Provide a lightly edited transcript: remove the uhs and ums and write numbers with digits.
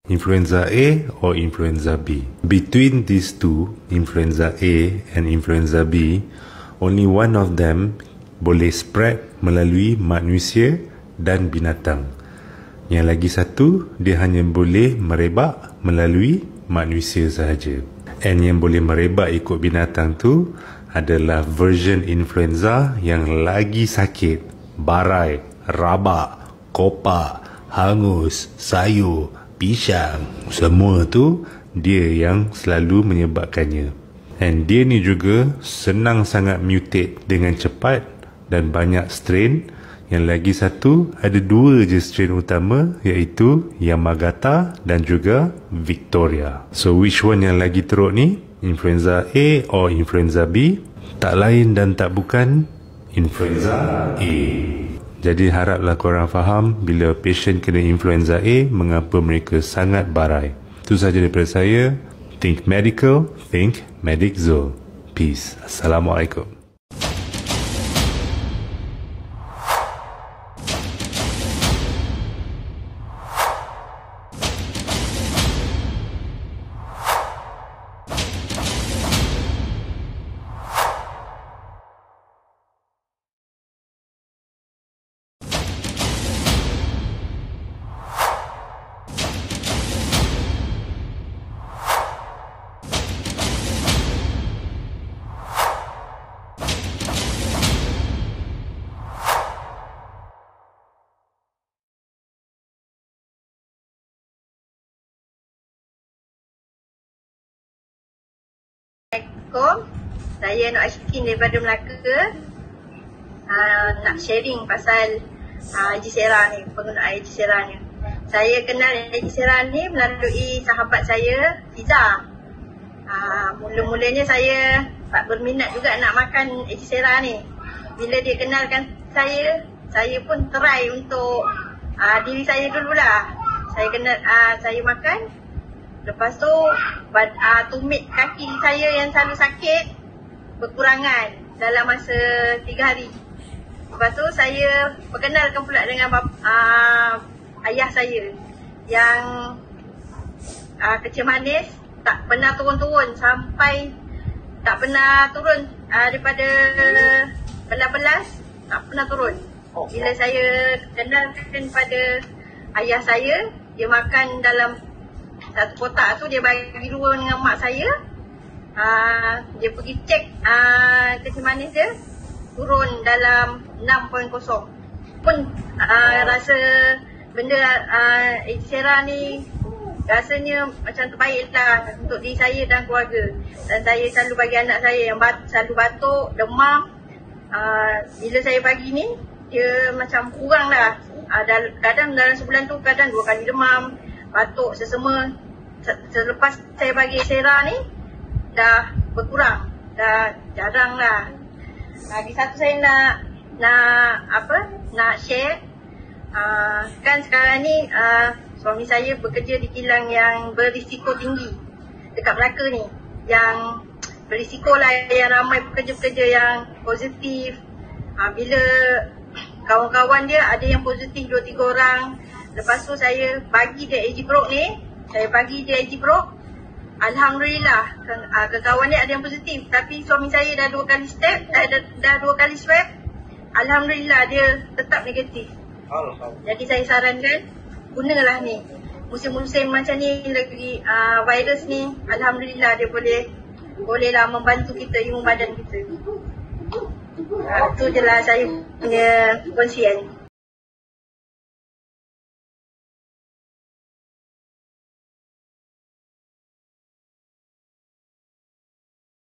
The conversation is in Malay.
Influenza A or influenza B. Between these two, influenza A and influenza B, only one of them boleh spread melalui manusia dan binatang. Yang lagi satu, dia hanya boleh merebak melalui manusia sahaja. And yang boleh merebak ikut binatang tu adalah version influenza yang lagi sakit. Barai, rabak, kopak, hangus, sayur, pisang, semua tu dia yang selalu menyebabkannya. And dia ni juga senang sangat mutate dengan cepat dan banyak strain. Yang lagi satu, ada dua je strain utama, iaitu Yamagata dan juga Victoria. So which one yang lagi teruk ni? Influenza A or influenza B? Tak lain dan tak bukan influenza A. Jadi haraplah korang faham bila patient kena influenza A, mengapa mereka sangat barai. Itu sahaja daripada saya. Think medical, think Medic Zul. Peace. Assalamualaikum. Assalamualaikum, saya Nur Ashikin daripada Melaka. Nak sharing pasal Ejisera ni, penggunaan Ejisera ni. Saya kenal Ejisera ni melalui sahabat saya, Fiza. Mula-mulanya saya berminat juga nak makan Ejisera ni. Bila dia kenalkan saya pun try untuk diri saya dululah. Saya makan. Lepas tu tumit kaki saya yang selalu sakit berkurangan dalam masa 3 hari. Lepas tu saya perkenalkan pula dengan ayah saya yang kecil manis, tak pernah turun-turun sampai tak pernah turun daripada 18, tak pernah turun. Bila saya kenalkan pada ayah saya, dia makan dalam satu kotak tu, dia bagi dua dengan mak saya. Dia pergi cek kecil manis dia turun dalam 6.0. Pun rasa benda Ejisera ni rasanya macam terbaik lah untuk diri saya dan keluarga. Dan saya selalu bagi anak saya yang selalu batuk, demam. Bila saya bagi ni, dia macam kurang lah. Kadang dalam sebulan tu kadang 2 kali demam, batuk, sesama. Selepas saya bagi Ejisera ni dah berkurang, dah jarang lah. Lagi satu saya nak share. Kan sekarang ni suami saya bekerja di kilang yang berisiko tinggi dekat Melaka ni, yang berisiko lah, yang ramai pekerja-pekerja yang positif. Bila kawan-kawan dia ada yang positif 2-3 orang. Lepas tu saya bagi dia Ejiprok ni. Alhamdulillah, kawan dia ada yang positif. Tapi suami saya dah 2 kali swab. Alhamdulillah dia tetap negatif. Jadi saya sarankan, gunalah ni. Musim-musim macam ni lagi, virus ni, alhamdulillah dia bolehlah membantu kita, imun badan kita. Itu je lah saya punya kongsian.